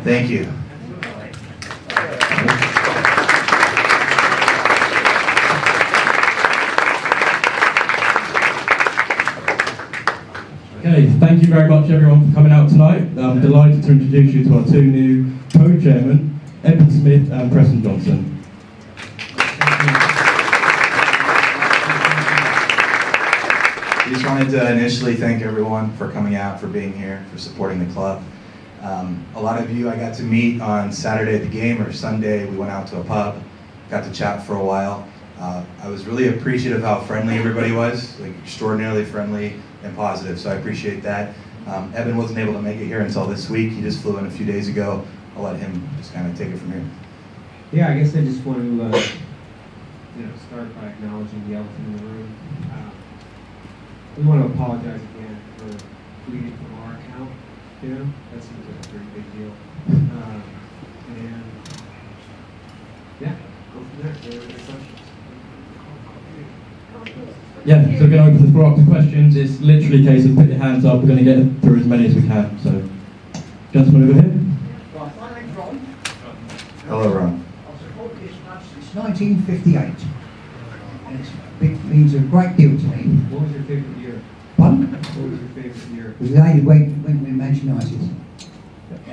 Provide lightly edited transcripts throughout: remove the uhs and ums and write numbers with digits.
Thank you. Okay, thank you very much everyone for coming out tonight. I'm delighted to introduce you to our two new co-chairmen, Eben Smith and Preston Johnson. I just wanted to initially thank everyone for coming out, for being here, for supporting the club. A lot of you I got to meet on Saturday at the game, or Sunday. We went out to a pub, got to chat for a while. I was really appreciative of how friendly everybody was, like extraordinarily friendly and positive, so I appreciate that. Eben wasn't able to make it here until this week. He just flew in a few days ago. I'll let him just kind of take it from here. Yeah, I guess I just want to start by acknowledging the elephant in the room. We want to apologize again for deleting from our account. That seems like a pretty big deal. And yeah, go from there. Any questions? Yeah, so we're going to open the floor up to questions. It's literally a case of put your hands up. We're going to get through as many as we can. So, gentleman over here. Right, my name's Ron. Hello, Ron. I've supported this club since 1958. And it means a great deal to me. What was your favorite year? Pardon? What was your favorite year? It was the day when we Manchester United.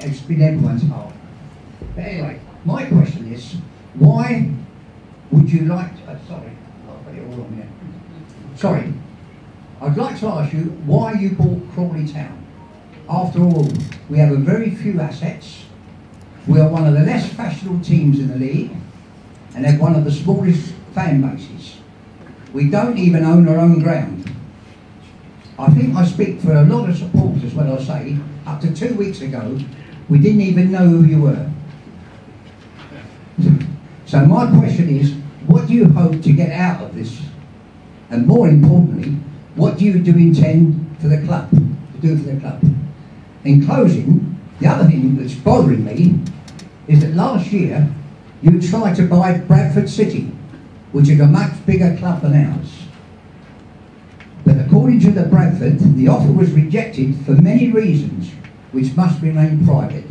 It's been everyone's heart. But anyway, my question is, why would you like to, sorry, I'll put it all on here. Sorry, I'd like to ask you why you bought Crawley Town. After all, we have a very few assets. We are one of the less fashionable teams in the league and have one of the smallest fan bases. We don't even own our own ground. I think I speak for a lot of supporters when I say, up to 2 weeks ago, we didn't even know who you were. So my question is, what do you hope to get out of this? And more importantly, what do you intend for the club, to do for the club? In closing, the other thing that's bothering me is that last year you tried to buy Bradford City, which is a much bigger club than ours. But according to the Bradford, the offer was rejected for many reasons, which must remain private.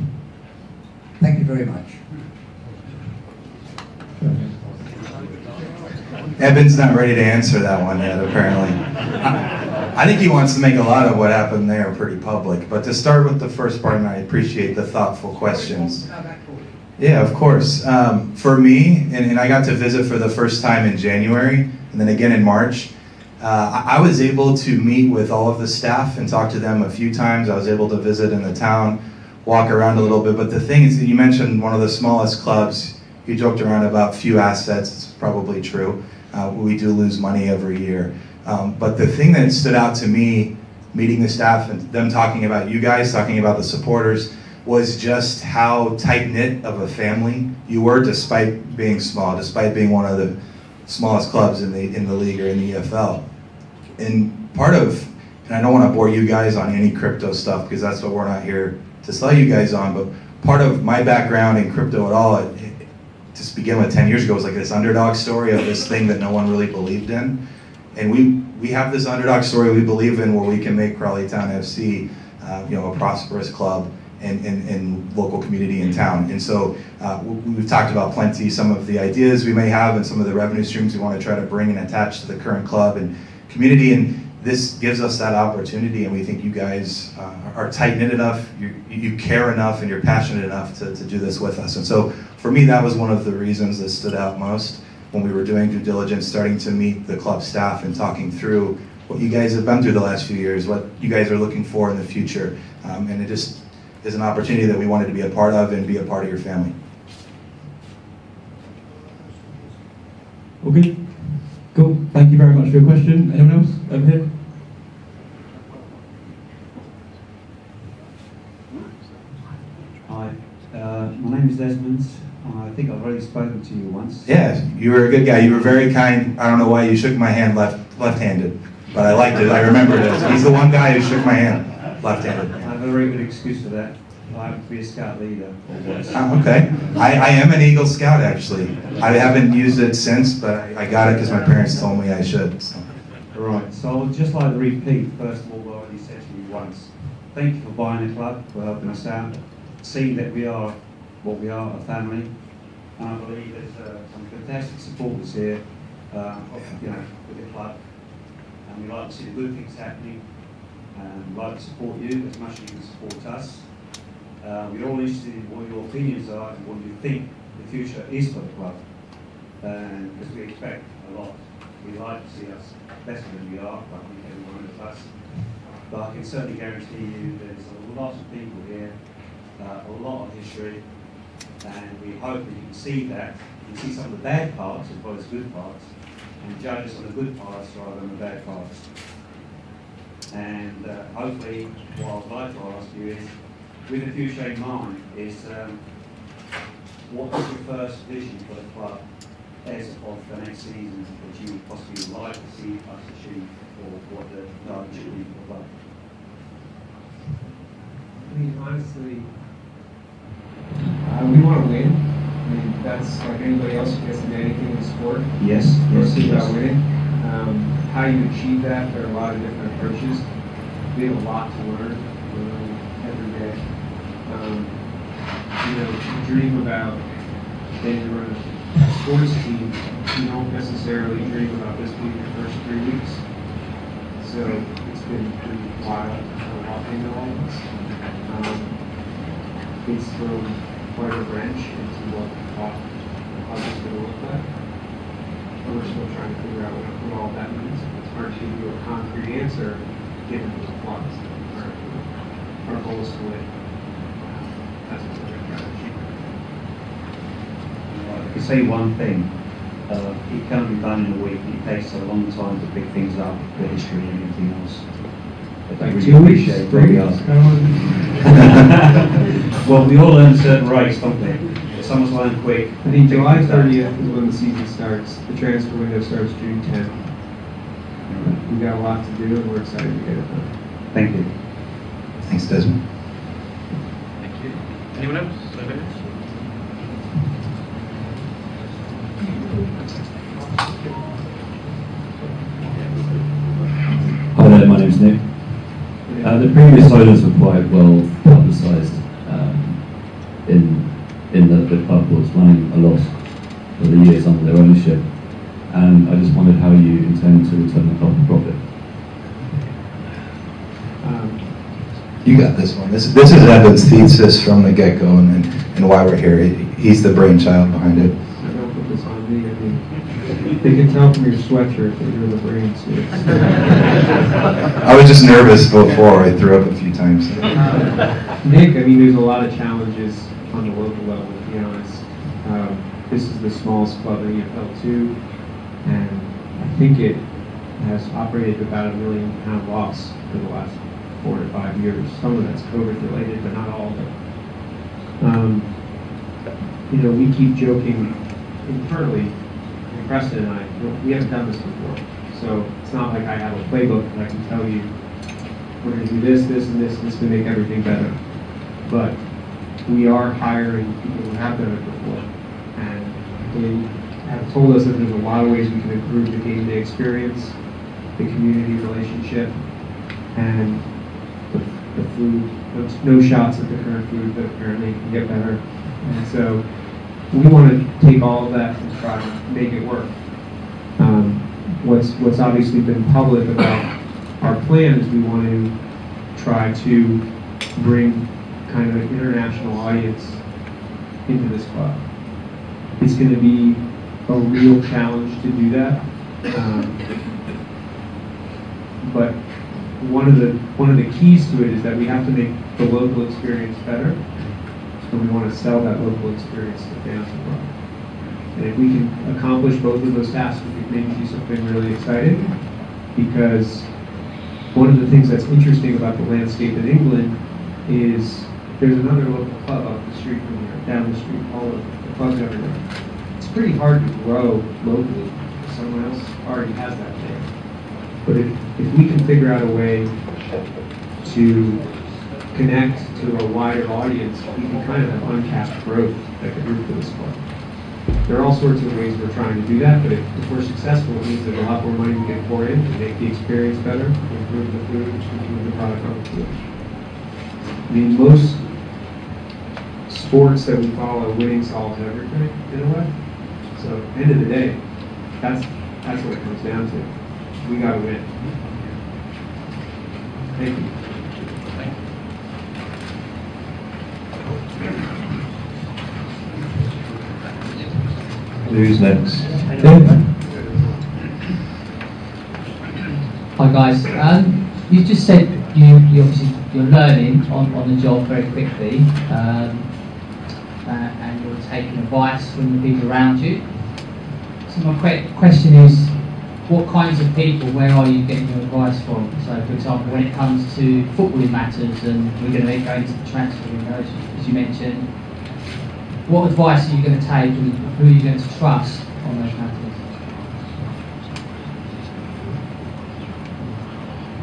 Thank you very much. Eben's not ready to answer that one yet, apparently. I think he wants to make a lot of what happened there pretty public. But to start with the first part, and I appreciate the thoughtful questions. Yeah, of course. For me, and I got to visit for the first time in January, and then again in March, I was able to meet with all of the staff and talk to them a few times. I was able to visit in the town, walk around a little bit. But the thing is that you mentioned one of the smallest clubs. You joked around about few assets. It's probably true. We do lose money every year. But the thing that stood out to me, meeting the staff and them talking about you guys, talking about the supporters, was just how tight-knit of a family you were, despite being small, despite being one of the smallest clubs in the league or in the EFL. And part of, and I don't want to bore you guys on any crypto stuff because that's what we're not here to sell you guys on, but part of my background in crypto at all, to begin with 10 years ago, was like this underdog story of this thing that no one really believed in. And we have this underdog story we believe in where we can make Crawley Town FC a prosperous club and local community in town. And so we've talked about plenty, some of the ideas we may have and some of the revenue streams we want to try to bring and attach to the current club and community. And this gives us that opportunity, and we think you guys are tight-knit enough, you care enough, and you're passionate enough to do this with us. And so for me, that was one of the reasons that stood out most when we were doing due diligence, starting to meet the club staff and talking through what you guys have been through the last few years, what you guys are looking for in the future. And it just is an opportunity that we wanted to be a part of and be a part of your family. Okay, cool. Thank you very much for your question. Anyone else over here? Hi, my name is Desmond. I think I've already spoken to you once. Yeah, you were a good guy. You were very kind. I don't know why you shook my hand left-handed, but I liked it. I remembered it. He's the one guy who shook my hand left-handed. I have a very good excuse for that. I happen to be a scout leader. Okay. I am an Eagle Scout, actually. I haven't used it since, but I got it because my parents told me I should. So. Right, so I would just like to repeat, first of all, what I already said to you once. Thank you for buying the club, for helping us out. seen that we are what we are, a family. And I believe there's some fantastic supporters here, with the club. And we like to see the good things happening. And we like to support you as much as you can support us. We're all interested in what your opinions are and what you think the future is for the club. And because we expect a lot. We like to see us better than we are, I think every one of us. But I can certainly guarantee you there's a lot of people here, a lot of history, and we hope that you can see that. You can see some of the bad parts as well as good parts, and judge us on the good parts rather than the bad parts. And hopefully, what I'd like to ask you is, with the future in mind, is what is your first vision for the club as of the next season that you would possibly like to see us achieve, or what the target should be for the club? I mean, honestly, we want to win. I mean, that's like anybody else who gets into anything in sport. Yes, It's about winning. How you achieve that, there are a lot of different approaches. We have a lot to learn every day. You dream about being a sports team, you don't necessarily dream about this being your first 3 weeks. So it's been pretty wild walking to all of us. It's thrown quite a wrench into what we thought the club was going to look like. But we're still trying to figure out what all that means. It's hard to give you a concrete answer given the flaws. Our goal is to win. That's what we're going to try to achieve. I can say one thing, it can't be done in a week. It takes a long time to pick things up, the history and everything else. But I Like really 2 weeks, appreciate 3 where we weeks, are. Well, we all learn a certain race, don't we? Someone's learn quick. I think July 30th is when the season starts. The transfer window starts June 10th. We've got a lot to do, and we're excited to get it done. Thank you. Thanks, Desmond. Thank you. Anyone else? Hi there, my name's Nick. The previous owners were quite well publicised in that the club was running a loss for the years under their ownership, and I just wondered how you intend to return the club to profit. You got this one. This is Evan's thesis from the get-go and why we're here. He's the brainchild behind it. I don't put this on me. I mean, they can tell from your sweatshirt that you're the brains. I was just nervous before. I threw up a few times. Nick, I mean, there's a lot of challenges on the local level, to be honest. This is the smallest club in EFL2, and I think it has operated about £1 million loss for the last 4 to 5 years. Some of that's COVID related, but not all of it. We keep joking internally, Preston and I, we haven't done this before. So it's not like I have a playbook and I can tell you, we're going to do this, this, and this to make everything better. But we are hiring people who have done it before. And they have told us that there's a lot of ways we can improve the game-to-day experience, the community relationship, and the food. There's no shots at the current food, but apparently it can get better. And so we want to take all of that and try to make it work. What's obviously been public about our plan is we want to try to bring kind of an international audience into this club. It's going to be a real challenge to do that. But one of the keys to it is that we have to make the local experience better, and we want to sell that local experience to fans as well. And if we can accomplish both of those tasks, we can maybe do something really exciting. Because one of the things that's interesting about the landscape in England is there's another local club up the street from here, down the street, all of the clubs everywhere. It's pretty hard to grow locally. Someone else already has that there. But if we can figure out a way to connect to a wider audience, we can kind of have uncapped growth that could root for this club. There are all sorts of ways we're trying to do that, but if we're successful, it means there's a lot more money we can pour in to make the experience better, improve the food, improve the product on the field. I mean, sports that we follow, winning solves everything in a way. So at the end of the day, that's what it comes down to. We got to win. Thank you. Who's next? Hi guys. You just said you obviously you're learning on the job very quickly, and you're taking advice from the people around you. So my question is, what kinds of people, where are you getting your advice from? So for example, when it comes to footballing matters, and we're going to go into the transfer window, as you mentioned, what advice are you going to take, and who are you going to trust on those matters?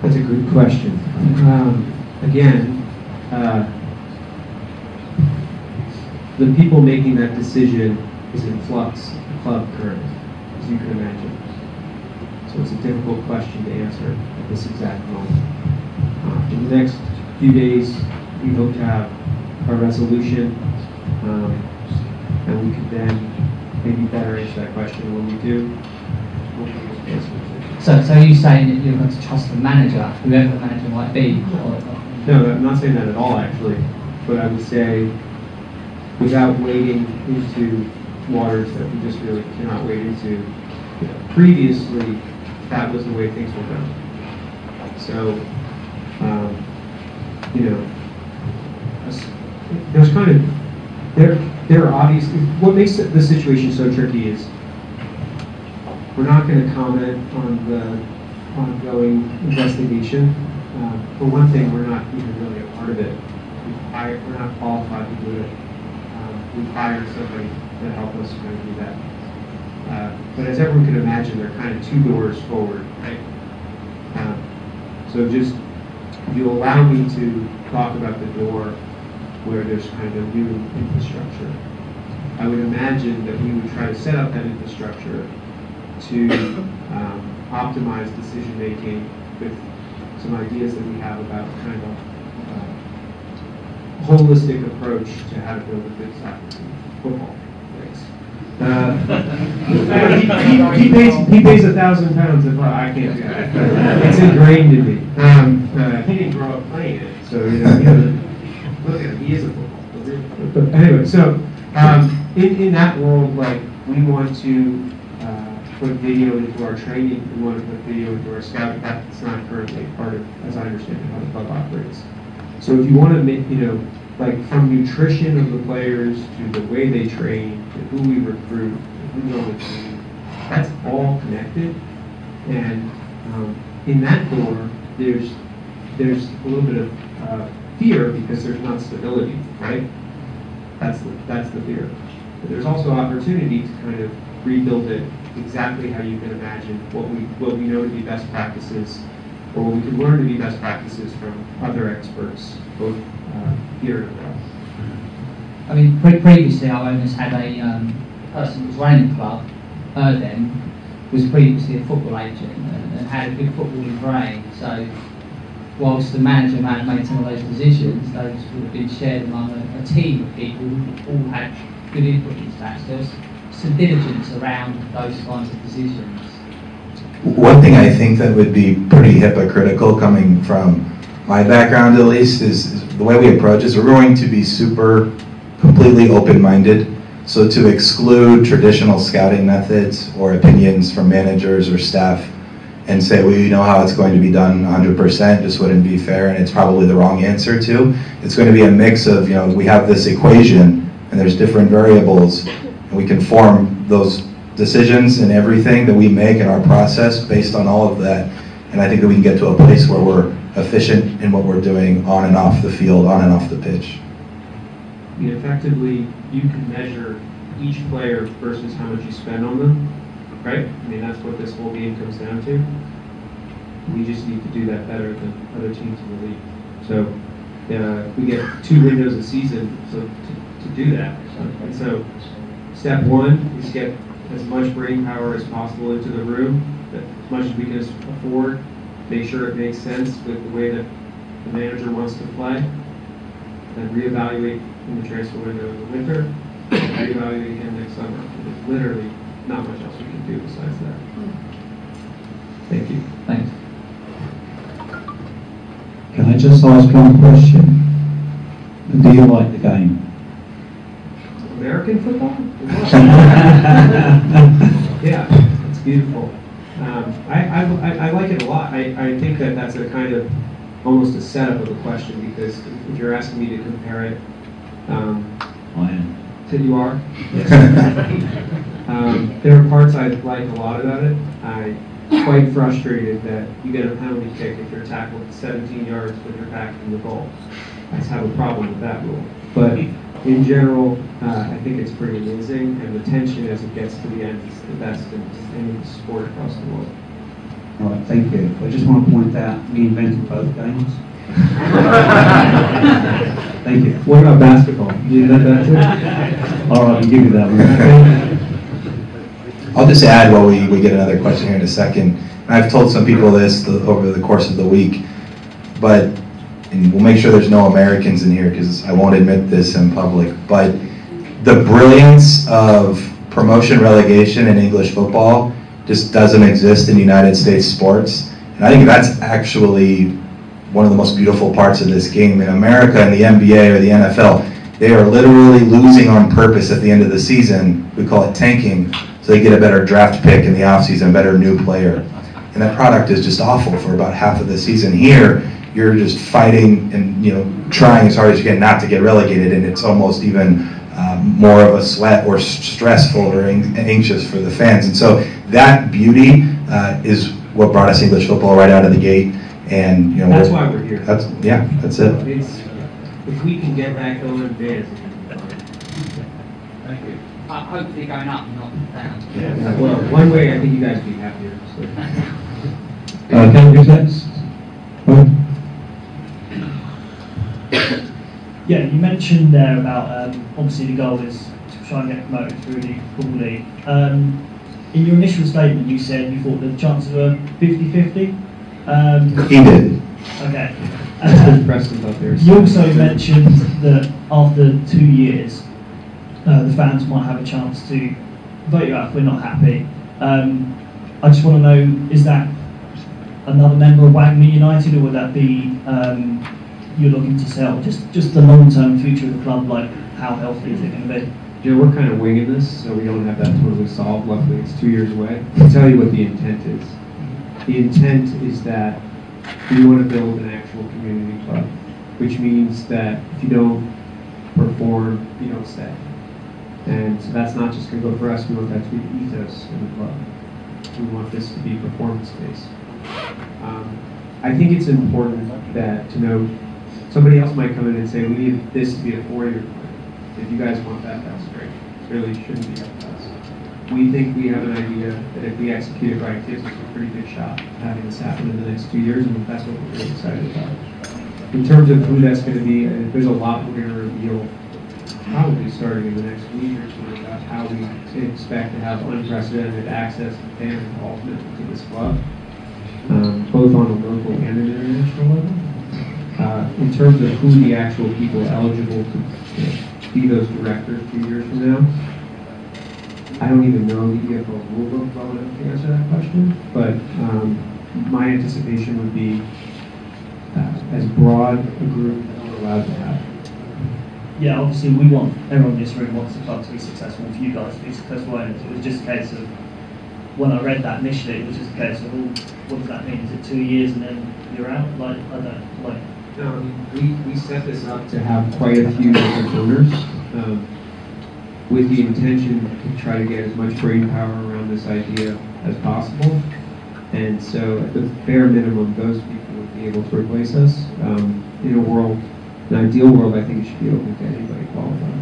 That's a good question. Again, the people making that decision is in flux, the club currently, as you can imagine. So it's a difficult question to answer at this exact moment. In the next few days, we hope to have a resolution, and we can then maybe better answer that question. When we do, we'll be able to answer it. So are you saying that you're going to trust the manager, whoever the manager might be? No, I'm not saying that at all, actually. But I would say, without wading into waters that we just really cannot wade into, previously, that was the way things were done. So, there's kind of, there are obviously, what makes the situation so tricky is we're not going to comment on the ongoing investigation. For one thing, we're not even really a part of it. We're not qualified to do it. We've hired somebody to help us kind of do that. But as everyone can imagine, there are kind of two doors forward, right? So just, if you allow me to talk about the door where there's kind of a new infrastructure, I would imagine that we would try to set up that infrastructure to optimize decision making with some ideas that we have about kind of a holistic approach to how to build a good soccer team, football. He pays £1,000 if I can't do that. It's ingrained in me. He didn't grow up playing it, so look at him. He is a football player. But anyway, so in that world, like, we want to put video into our training. We want to put video into our scouting. That's not currently part of, as I understand it, how the club operates. So if you want to make, like from nutrition of the players to the way they train, to who we recruit, to who's on the team, that's all connected. And in that door, there's a little bit of fear because there's not stability, right? That's the fear. But there's also opportunity to kind of rebuild it exactly how you can imagine what we know to be best practices, or what we can learn to be best practices from other experts, both here and abroad. I mean, previously our owners had a person who was running the club, then was previously a football agent and had a good footballing brain. So whilst the manager may have made some of those decisions, those would have been shared among a team of people who all had good input into that. So there's some diligence around those kinds of decisions. One thing I think that would be pretty hypocritical coming from my background at least is the way we approach is we're going to be completely open-minded. So to exclude traditional scouting methods or opinions from managers or staff and say, well, you know how it's going to be done 100% just wouldn't be fair, and it's probably the wrong answer too. It's going to be a mix of, we have this equation and there's different variables, and we can form those decisions and everything that we make in our process based on all of that. And I think that we can get to a place where we're efficient in what we're doing on and off the field, on and off the pitch. I mean, effectively, you can measure each player versus how much you spend on them, right? I mean, that's what this whole game comes down to. We just need to do that better than other teams in the league. So we get 2 windows a season to do that. And so step one is get as much brain power as possible into the room, as much as we can afford, make sure it makes sense with the way that the manager wants to play, then reevaluate in the transfer window in the winter, I evaluate again next summer. There's literally not much else we can do besides that. Thank you. Thanks. Can I just ask one question? Do you like the game? American football? Yeah, it's beautiful. I like it a lot. I think that that's a kind of almost a setup of a question, because if you're asking me to compare it, I am. to you are. Yes. There are parts I like a lot about it. I'm quite frustrated that you get a penalty kick if you're tackled 17 yards when you're back in the goal. I just have a problem with that rule. But in general, I think it's pretty amazing, and the tension as it gets to the end is the best in any sport across the world. All right, thank you. I just want to point out, we invented both games. Thank you. What about basketball? You invent that too? All right, I'll give you that one. I'll just add while we get another question here in a second. I've told some people this over the course of the week, but and we'll make sure there's no Americans in here because I won't admit this in public, but the brilliance of promotion relegation in English football just doesn't exist in United States sports. And I think that's actually one of the most beautiful parts of this game. In America, in the NBA or the NFL, they are literally losing on purpose at the end of the season. We call it tanking, so they get a better draft pick in the offseason, a better new player. And that product is just awful for about half of the season. Here, you're just fighting and trying as hard as you can not to get relegated, and it's almost even more of a sweat or stressful or anxious for the fans. And so that beauty is what brought us English football right out of the gate. And that's why we're here. That's it. If we can get that going, Thank you. Hopefully going up, not down. Yeah. Well, one way I think you guys would be happier. So. Can you next? Yeah, you mentioned there about obviously the goal is to try and get promoted through the Football League. In your initial statement, you said you thought the chances were 50-50. He did. Okay. Preston up there. You also mentioned that after 2 years, the fans might have a chance to vote you out if we're not happy. I just want to know, is that another member of Wagner United, or would that be you're looking to sell? Just the long-term future of the club, like how healthy is it going to be? We're kind of winging this, so we don't have that totally solved. Luckily, it's 2 years away. I'll tell you what the intent is. The intent is that we want to build an actual community club, which means that if you don't perform, you don't stay. And so that's not just going to go for us. We want that to be the ethos in the club. We want this to be performance-based. I think it's important that to note, somebody else might come in and say, we need this to be a 4-year plan. If you guys want that, that's great. It really shouldn't be up to us. We think we have an idea that if we execute it right, it gives us a pretty good shot at having this happen in the next 2 years, and that's what we're really excited about. In terms of who that's going to be, there's a lot we're going to reveal probably starting in the next week or two about how we expect to have unprecedented access and fan involvement into this club, both on a local and an international level. In terms of who the actual people eligible to be those directors 2 years from now, I don't even know the EFL rule book well enough to answer that question, but my anticipation would be as broad a group as we're allowed to have. Yeah, obviously everyone in this room wants the club to be successful, for you guys to be successful owners. It was just a case of, when I read that initially, it was just a case of, well, what does that mean? Is it 2 years and then you're out? Like, I don't, like... No, we set this up to have quite a few different owners, with the intention to try to get as much brain power around this idea as possible. And so at the bare minimum, those people would be able to replace us. In an ideal world, I think it should be open to anybody qualified.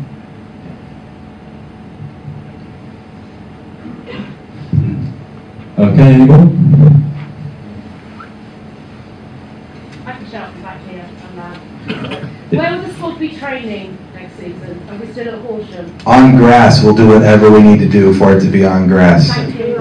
Okay, anyone? I can shout from back here. Where will the squad be training next season? Are we still at Horsham? On grass. We'll do whatever we need to do for it to be on grass. Thank you.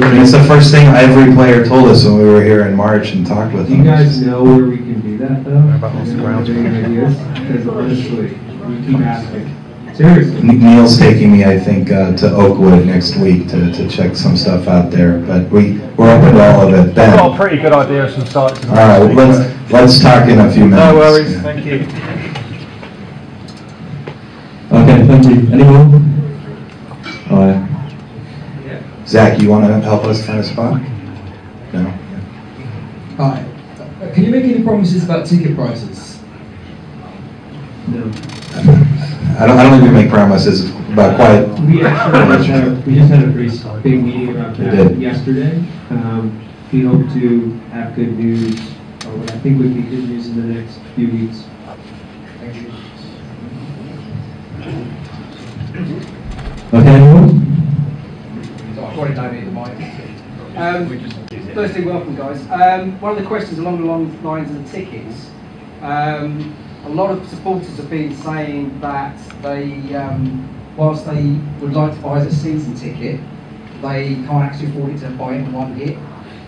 And it's the first thing every player told us when we were here in March and talked with Do them. you guys know where we can do that, though? About on the ground. Any ideas? Because honestly, we keep asking. Seriously. Neil's taking me, I think, to Oakwood next week to check some stuff out there. But we're open to all of it. Ben. I've got a pretty good idea of some sites. All right, let's talk in a few minutes. No worries. Yeah. Thank you. Okay, thank you. Anyone? Hi. Zach, you want to help us find a spot? No? Hi. Can you make any promises about ticket prices? No. I don't think we make promises about quiet. We just had a pretty big meeting about that yesterday. We hope to have good news, or what I think would be good news in the next few weeks. Thank you. Okay, anyone? Firstly, welcome guys. One of the questions along the lines of the tickets. A lot of supporters have been saying that they, whilst they would like to buy as a season ticket, they can't actually afford it to buy it in one hit.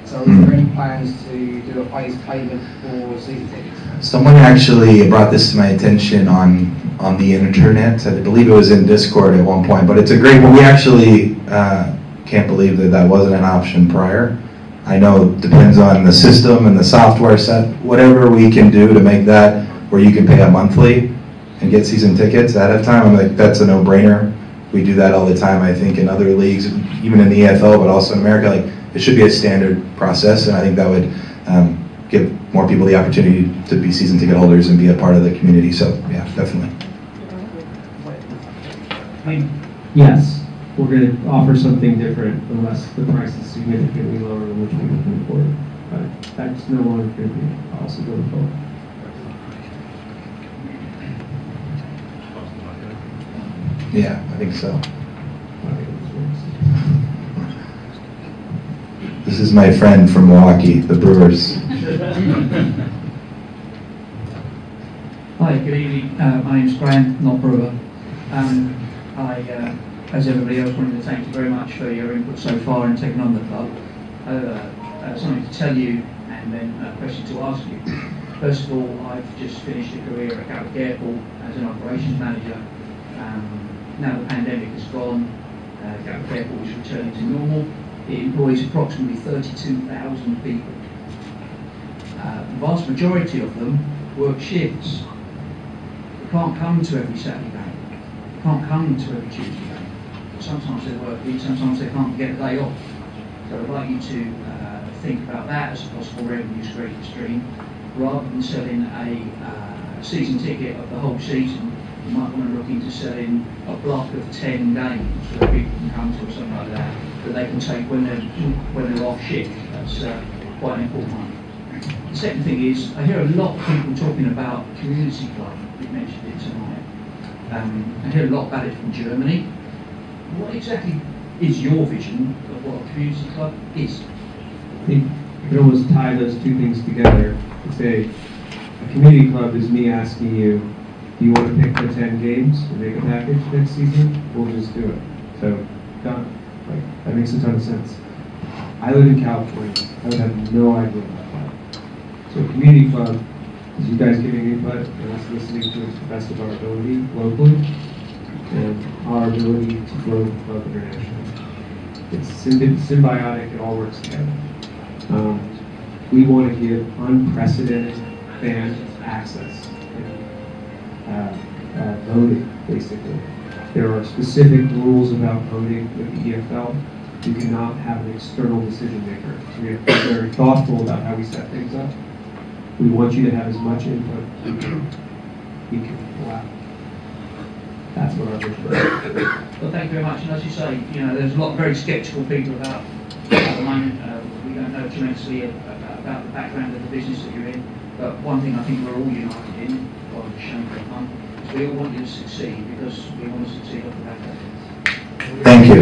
So is there any plans to do a phased payment for season tickets? Someone actually brought this to my attention on the internet. I believe it was in Discord at one point, but it's a great one. We actually can't believe that wasn't an option prior. I know it depends on the system and the software set, whatever we can do to make that where you can pay a monthly and get season tickets ahead of time. I'm like, that's a no-brainer. We do that all the time, I think, in other leagues, even in the EFL, but also in America. Like, it should be a standard process, and I think that would give more people the opportunity to be season ticket holders and be a part of the community. So, yeah, definitely. Yes, we're going to offer something different unless the price is significantly lower than which people can afford. But that's no longer going to be a policy going forward. Yeah, I think so. This is my friend from Milwaukee, the Brewers. Hi, good evening. My name's Graham, not Brewer. As everybody else, wanted to thank you very much for your input so far in taking on the club. Something to tell you and then a question to ask you. First of all, I've just finished a career at Gatwick Airport as an operations manager. Now the pandemic has gone, Gatwick Airport is returning to normal. It employs approximately 32,000 people. The vast majority of them work shifts. They can't come to every Saturday game. They can't come to every Tuesday game. Sometimes they work, sometimes they can't get a day off. So I'd like you to think about that as a possible revenue stream. Rather than selling a season ticket of the whole season, you might want to look into selling a block of 10 games so that people can come to or something like that they can take when they're off shift. That's quite an important one. The second thing is, I hear a lot of people talking about community club. We mentioned it tonight. I hear a lot about it from Germany. What exactly is your vision of what a community club is? I think you can almost tie those two things together to say a community club is me asking you, do you want to pick the 10 games and make a package next season? We'll just do it. So, done. Like, that makes a ton of sense. I live in California. I would have no idea about that. So, a community club is you guys giving input and us listening to it to the best of our ability locally and our ability to grow the club internationally. It's symbiotic. It all works together. We want to give unprecedented fan access. Voting, basically. There are specific rules about voting with the EFL. You cannot have an external decision maker. So we have to be very thoughtful about how we set things up. We want you to have as much input as you can allow. That's what our vision is. Well, thank you very much. And as you say, there's a lot of very sceptical people about at the moment. We don't know tremendously about the background of the business that you're in. But one thing I think we're all united in, or shame for fun, is we all want you to succeed because we want to succeed off the back of it. Thank you.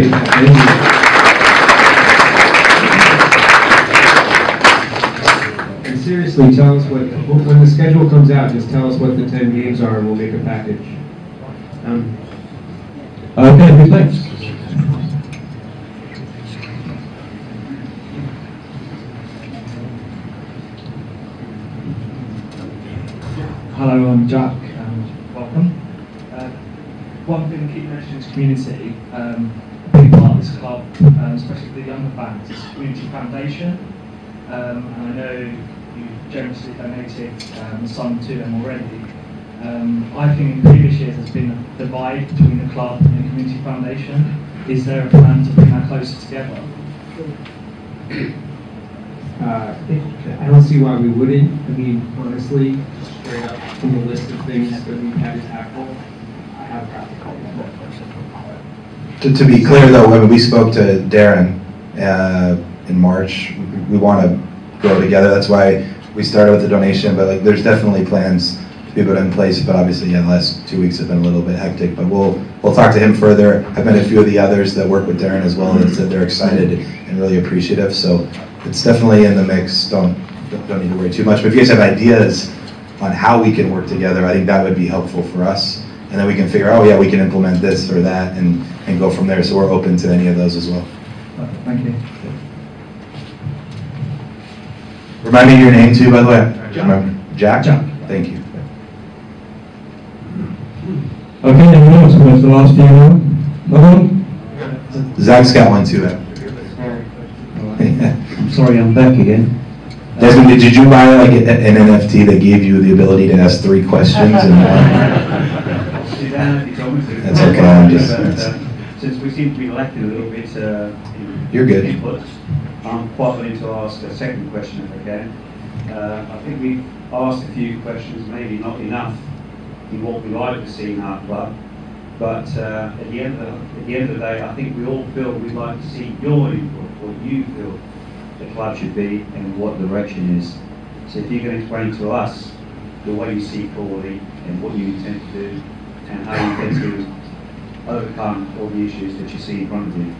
And seriously, tell us when the schedule comes out, just tell us what the 10 games are and we'll make a package. Okay, thanks. Hello, I'm Jack, and welcome. One thing that keep mentioning is community. A big part of this club, especially for the younger fans, is community foundation. And I know you generously donated a sum to them already. I think in previous years there's been a divide between the club and the community foundation. Is there a plan to bring that closer together? I don't see why we wouldn't. I mean, honestly, straight up from the list of things that we've had to tackle, I have practical. To be clear though, when we spoke to Darren in March, we want to grow together. That's why we started with the donation, but like, there's definitely plans to be put in place, but obviously, yeah, the last 2 weeks have been a little bit hectic, but we'll talk to him further. I've met a few of the others that work with Darren as well that said they're excited and really appreciative, so it's definitely in the mix. Don't need to worry too much, but if you guys have ideas on how we can work together, I think that would be helpful for us, and then we can figure out, oh yeah, we can implement this or that and go from there, so we're open to any of those as well. Okay, thank you. Remind me of your name too, by the way. Jack? Jack. Thank you. Okay, anyone else? What's the last few now? No one? Zach's got one too. I'm sorry, I'm back again. Desmond, did you buy like an NFT that gave you the ability to ask 3 questions? That's okay. I'm just. Since we seem to be lacking a little bit You're good. input, I'm quite willing to ask a second question if I can. I think we've asked a few questions, maybe not enough in what we like to see in our club, but at the end of the day, I think we all feel we'd like to see your input, what you feel the club should be and what the direction is. So if you can explain to us the way you see Crawley and what you intend to do and how you intend to overcome all the issues that you see in front of you.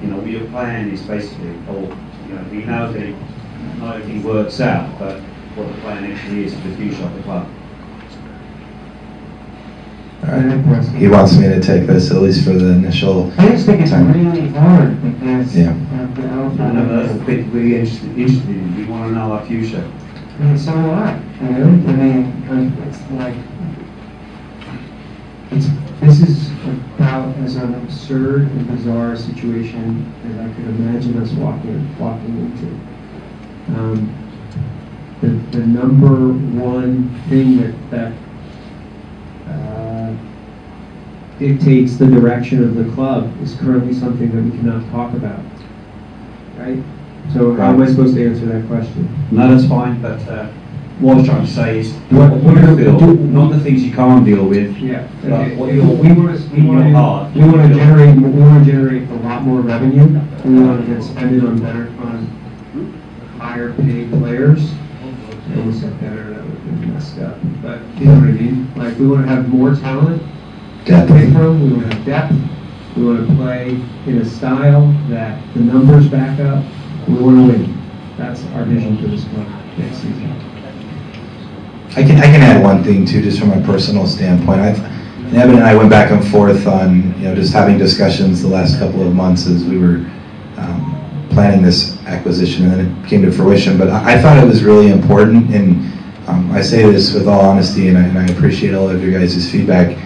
You know, what your plan is basically, or you know, we know that not everything works out, but what the plan actually is for the future of the club. He wants me to take this, at least for the initial I just think it's time. really hard because Yeah. I know that's the bit we're interested in. We want to know our future. I mean, so do I. You know, I mean, it's like this is about as an absurd and bizarre situation as I could imagine us walking into. The number one thing that dictates the direction of the club is currently something that we cannot talk about, right? So how am I supposed to answer that question? No, that's fine, but what I was trying to say is what you feel, not the things you can't deal with, yeah. but what we want to generate a lot more revenue. We want to spend it on higher paid players. I almost said better, that would have been messed up. But you know what I mean? Like, we want to have more talent to play from, we want to have depth, we want to play in a style that the numbers back up, we want to win. That's our vision for this club next season. I can add one thing too, just from a personal standpoint. Eben and I went back and forth on, you know, just having discussions the last couple of months as we were planning this acquisition, and then it came to fruition. But I thought it was really important, and I say this with all honesty, and I appreciate all of your guys' feedback.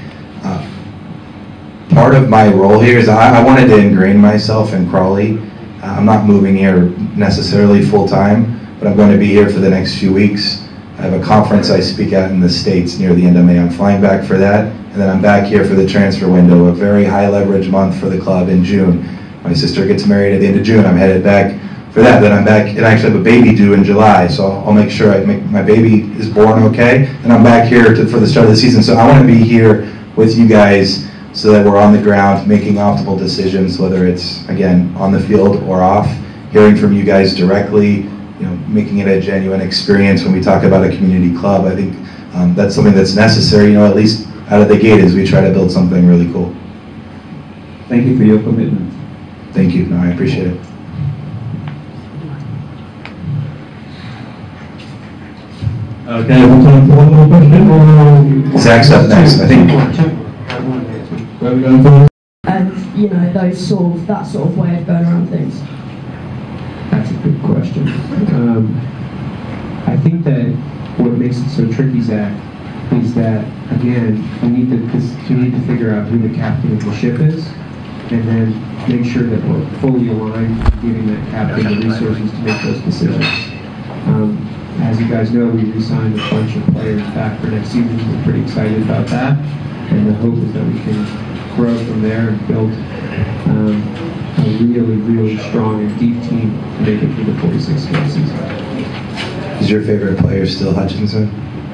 Part of my role here is I wanted to ingrain myself in Crawley. I'm not moving here necessarily full-time, but I'm going to be here for the next few weeks. I have a conference I speak at in the States near the end of May. I'm flying back for that, and then I'm back here for the transfer window, a very high leverage month for the club in June. My sister gets married at the end of June. I'm headed back for that. Then I'm back, and I actually have a baby due in July, so I'll make sure my baby is born okay, and I'm back here for the start of the season. So I want to be here with you guys so that we're on the ground making optimal decisions, whether it's, again, on the field or off, hearing from you guys directly, you know, making it a genuine experience when we talk about a community club. I think that's something that's necessary, you know, at least out of the gate, as we try to build something really cool. Thank you for your commitment. Thank you. No, I appreciate it. Okay, we'll time for one more question. Zach's up next, I think. Where are we going for? And, you know, that sort of way of going around things. That's a good question. I think that what makes it so so tricky, Zach, is that, again, we need to figure out who the captain of the ship is, and then make sure that we're fully aligned, giving that captain the resources to make those decisions. As you guys know, we re-signed a bunch of players back for next season. We're pretty excited about that, and the hope is that we can grow from there and build a really, really strong and deep team to make it through the 46-game season. Is your favorite player still Hutchinson?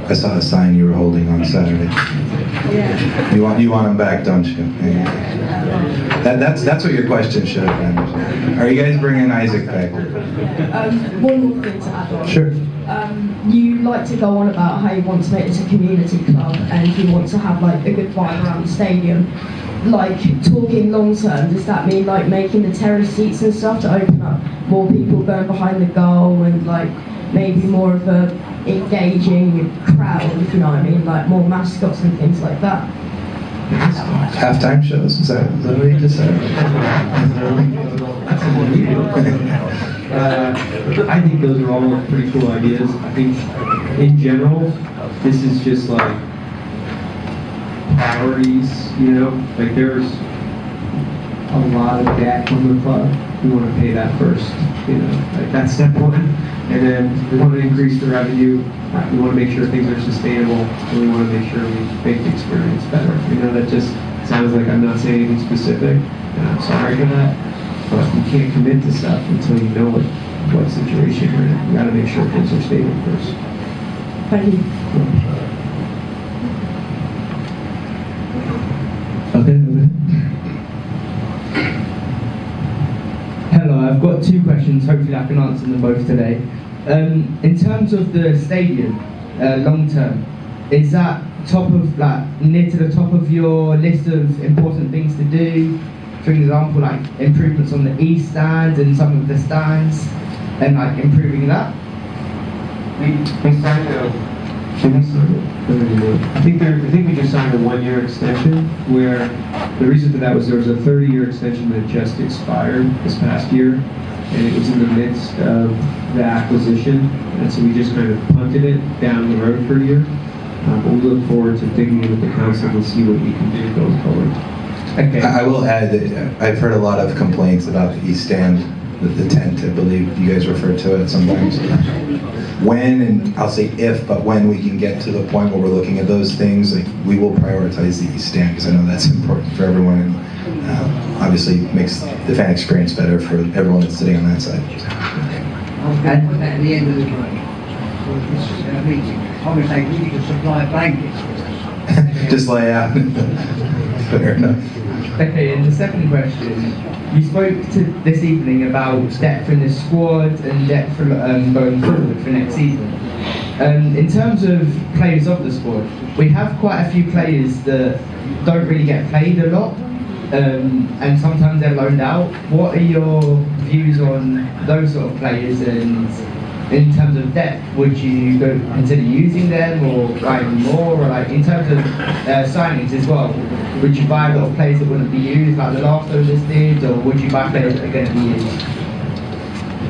I saw a sign you were holding on Saturday. Yeah. You want him back, don't you? Yeah. That's what your question should have been. Are you guys bringing Isaac back? One more thing to add on. Sure. You like to go on about how you want to make this a community club and you want to have like a good vibe around the stadium. Like talking long term, does that mean like making the terrace seats and stuff to open up more people going behind the goal and like maybe more of a engaging crowd, if you know what I mean, like more mascots and things like that? Halftime shows? Is that what you just said? I think those are all pretty cool ideas. I think in general, this is just like priorities, you know, like there's a lot of debt from the club. We want to pay that first, you know, like that's step one. And then we want to increase the revenue. We want to make sure things are sustainable, and we want to make sure we make the experience better. You know, that just sounds like I'm not saying anything specific, and I'm sorry for that. But you can't commit to stuff until you know what situation you're in. You got to make sure things are stable first. Thank you. Okay. Hello, I've got two questions. Hopefully I can answer them both today. In terms of the stadium, long term, is that near to the top of your list of important things to do? For example, like improvements on the east stand and some of the stands, and like improving that? We signed I think we just signed a 1-year extension where the reason for that was there was a 30-year extension that just expired this past year, and it was in the midst of the acquisition, and so we just kind of punted it down the road for a year. But we look forward to digging in with the council to see what we can do going forward. Okay. I will add that I've heard a lot of complaints about the east stand, the tent, I believe you guys refer to it sometimes. When, and I'll say if, but when we can get to the point where we're looking at those things, like we will prioritize the east stand because I know that's important for everyone, and obviously makes the fan experience better for everyone that's sitting on that side. And at the end of the meeting, I would say we need to supply blankets. Just lay out. Fair enough. Okay, and the second question, you spoke to this evening about depth in the squad and depth for, going forward for next season. In terms of players of the squad, we have quite a few players that don't really get played a lot, and sometimes they're loaned out. What are your views on those sort of players, and in terms of depth, would you consider using them or buying more, or like in terms of signings as well? Would you buy a lot of players that wouldn't be used, like the last owners did, or would you buy players that are going to be used?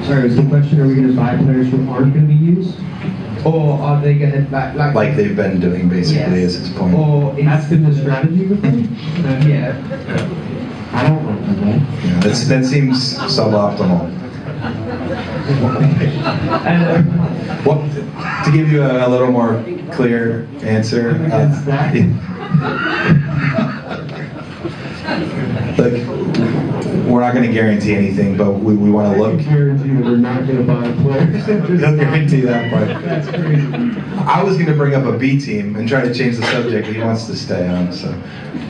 Sorry, was the question, are we going to buy players who aren't going to be used? Or are they going to, like they've been doing basically, yes, at this point? Or that's been the strategy with them? Yeah. I don't know that. Yeah, that seems suboptimal. What, to give you a little more clear answer, look, we're not going to guarantee anything, but we want to look. Guarantee that we're not going to buy a player. Don't guarantee that part. That's crazy. I was going to bring up a B team and try to change the subject, but he wants to stay on. So,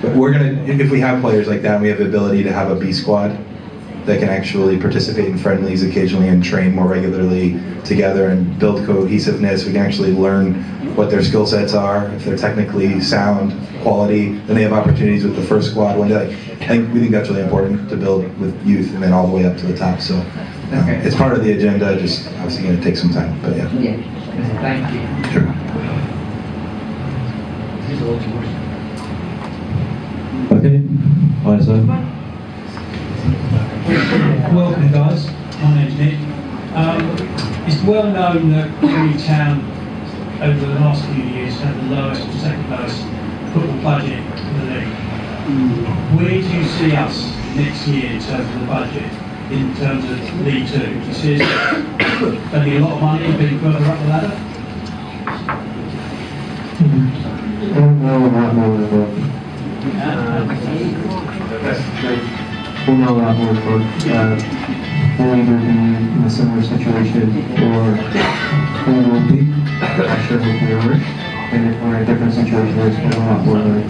but we're going to, if we have players like that, and we have the ability to have a B squad that can actually participate in friendlies occasionally and train more regularly together and build cohesiveness. We can actually learn what their skill sets are. If they're technically sound, quality, then they have opportunities with the first squad one day. We think that's really important to build with youth and then all the way up to the top. So it's part of the agenda, just obviously going to take some time, but yeah. Thank you. Sure. Okay. Hi, sir. Welcome, guys. My name's Nick. It's well known that Crawley Town over the last few years had the lowest or second lowest football budget in the league. Where do you see us next year in terms of the budget, in terms of League Two? Do you see us spending a lot of money being further up the ladder? I don't know a lot more than we'll know a lot more than we'll either be in a similar situation or we will be. I'm sure we'll be over it. And if we're in a different situation, we'll spend a lot more money.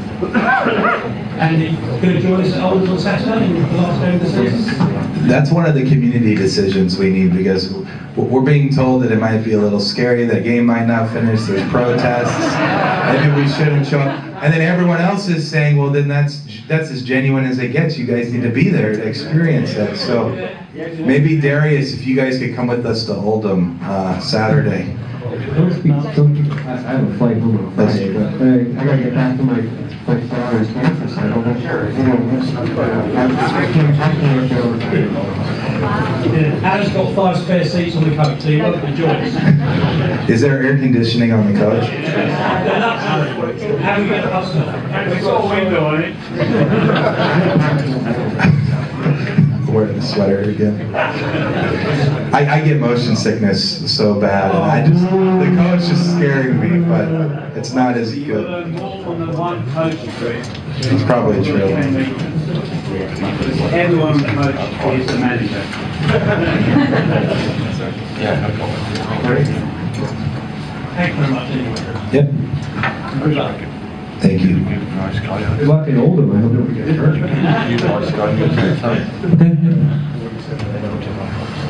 And you're going to join us at Oldham on Saturday in the last game of the season? That's one of the community decisions we need, because we're being told that it might be a little scary, the game might not finish, there's protests, maybe we shouldn't show up. And then everyone else is saying, well, then that's as genuine as it gets. You guys need to be there to experience that. So maybe Darius, if you guys could come with us to Oldham Saturday. I have a flight home on Friday, but I gotta get back to my father's campus. I don't know. Adam's got 5 spare seats on the coach, so you're welcome to join us. Is there air conditioning on the coach? How do we get the bus stop? We've got a window on it. Wearing the sweater again. I get motion sickness so bad, and the coach is scaring me, but it's not as good. You learn more from the one coach trip. It's probably true. Everyone on the coach is the manager. Thank you very much anyway. Yep. Good luck. Thank you. Good luck in Oldham. I hope you don't get hurt.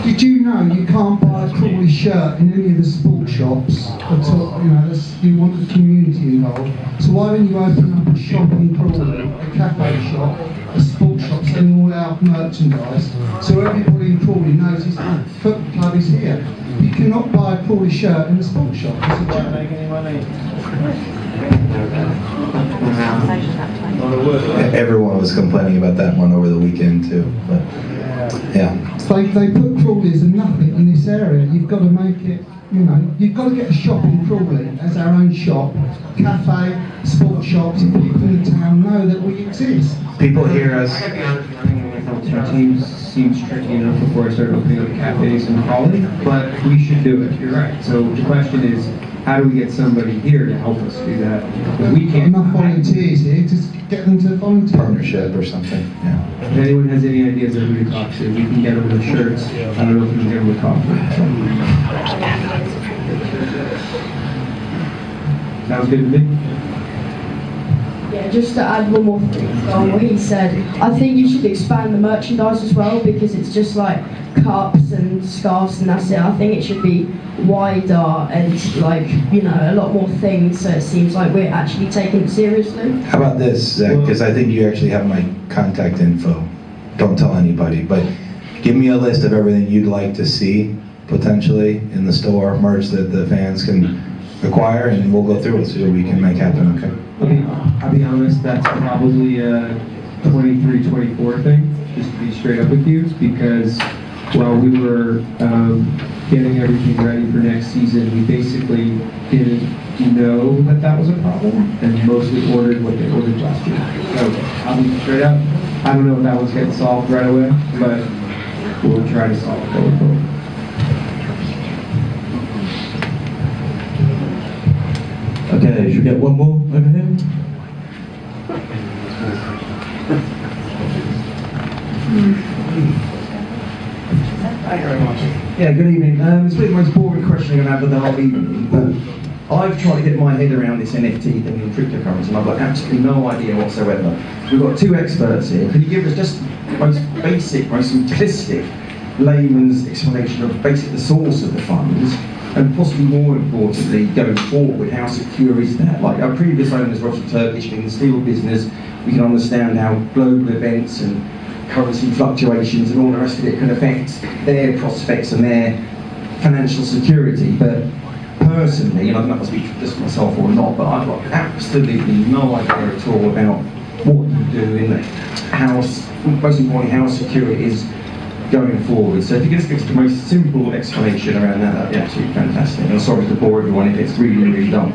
Did you know you can't buy a Crawley shirt in any of the sports shops at all? You know, you want the community involved. So why don't you open up a shop in Crawley, a cafe shop, a sports shop selling all our merchandise, so everybody in Crawley knows his football club is here. You cannot buy a Crawley shirt in a sports shop. It's a joke. Everyone was complaining about that one over the weekend too, but yeah. They put Crawley as a nothing in this area. You've got to make it, you know, you've got to get a shop in Crawley as our own shop, cafe, sports shops, and people in the town know that we exist. People hear us. Two teams seems tricky enough before I started opening up cafes in Crawley, but we should do it. You're right. So the question is, how do we get somebody here to help us do that? Because we can't. Enough volunteers here, just get them to volunteer. Partnership or something. Yeah. If anyone has any ideas of who to talk to, we can get them the shirts. I don't know if we can get them the coffee. Sounds good to me. Yeah, just to add one more thing on what he said, I think you should expand the merchandise as well, because it's just like cups and scarves and that's it. I think it should be wider and like, you know, a lot more things, so it seems like we're actually taking it seriously. How about this, Zach? Because I think you actually have my contact info. Don't tell anybody, but give me a list of everything you'd like to see potentially in the store, merch that the fans can acquire, and we'll go through it so we can make happen, okay? I'll be honest, that's probably a 23-24 thing, just to be straight up with you, because while we were getting everything ready for next season, we basically didn't know that that was a problem, and mostly ordered what they ordered last year. So I'll be straight up, I don't know if that one's getting solved right away, but we'll try to solve it going forward. Okay, should we get one more over here? Thank you very much. Yeah, good evening. It's really the most boring question I'm going to have with the whole evening, but I've tried to get my head around this NFT thing in cryptocurrency, and I've got absolutely no idea whatsoever. We've got two experts here. Can you give us just the most basic, most simplistic layman's explanation of basically the source of the funds, and possibly more importantly, going forward, how secure is that? Like our previous owners were obviously Turkish, in the steel business, we can understand how global events and currency fluctuations and all the rest of it can affect their prospects and their financial security. But personally, and I don't know if I speak for just myself or not, but I've got absolutely no idea at all about what you do in the house, most importantly how secure it is going forward. So if you could just give us the most simple explanation around that, that'd be absolutely fantastic. And I'm sorry to bore everyone if it's really, really dumb.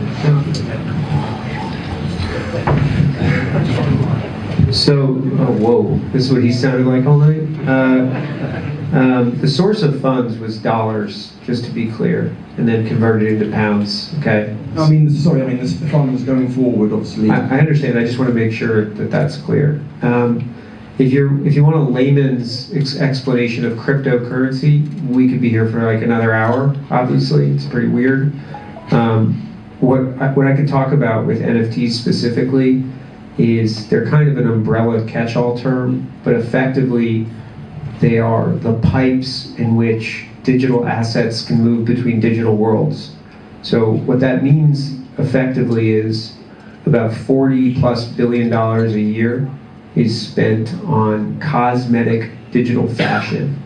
So, oh whoa, this is what he sounded like all night? The source of funds was dollars, just to be clear, and then converted into pounds, okay? I mean, sorry, I mean, the funds going forward, obviously. I understand, I just want to make sure that that's clear. If you want a layman's explanation of cryptocurrency, we could be here for like another hour, obviously, it's pretty weird. What I could talk about with NFTs specifically is they're kind of an umbrella catch-all term, but effectively they are the pipes in which digital assets can move between digital worlds. So what that means effectively is about $40+ billion a year is spent on cosmetic digital fashion.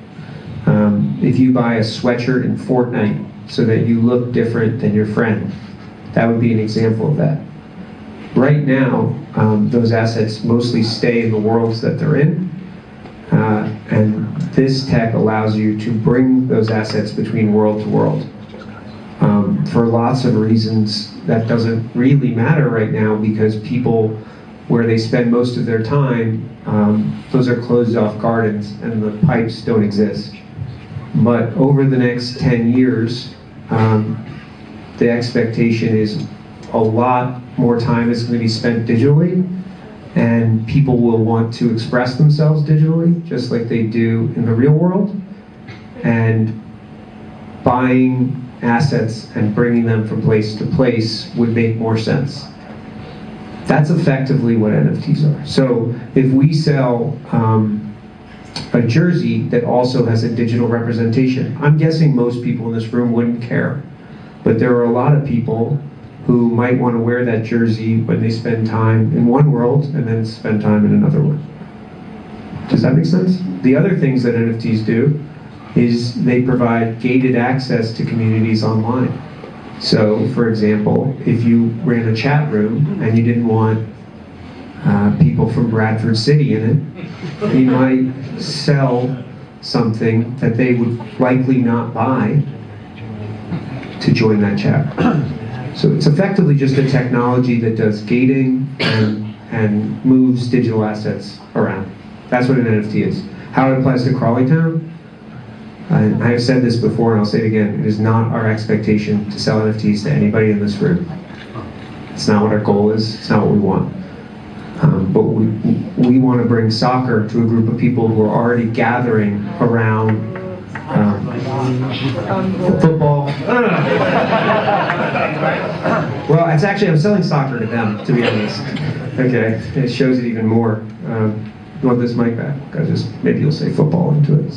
If you buy a sweatshirt in Fortnite so that you look different than your friend, that would be an example of that. Right now, those assets mostly stay in the worlds that they're in, and this tech allows you to bring those assets between world to world. For lots of reasons, that doesn't really matter right now because people, where they spend most of their time, those are closed off gardens and the pipes don't exist. But over the next 10 years, the expectation is a lot more time is going to be spent digitally, and people will want to express themselves digitally, just like they do in the real world. And buying assets and bringing them from place to place would make more sense. That's effectively what NFTs are. So if we sell a jersey that also has a digital representation, I'm guessing most people in this room wouldn't care. But there are a lot of people who might want to wear that jersey when they spend time in one world and then spend time in another one. Does that make sense? The other things that NFTs do is they provide gated access to communities online. So, for example, if you ran a chat room and you didn't want people from Bradford City in it, you might sell something that they would likely not buy to join that chat. So it's effectively just a technology that does gating and moves digital assets around. That's what an NFT is. How it applies to Crawley Town, I have said this before and I'll say it again, it is not our expectation to sell NFTs to anybody in this room. It's not what our goal is, it's not what we want. But we want to bring soccer to a group of people who are already gathering around football. Well, it's actually, I'm selling soccer to them, to be honest. Okay, it shows it even more. You want this mic back? Maybe you'll say football into it.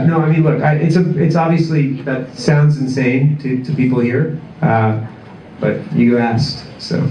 No, I mean, look, it's obviously, that sounds insane to people here, but you asked, so.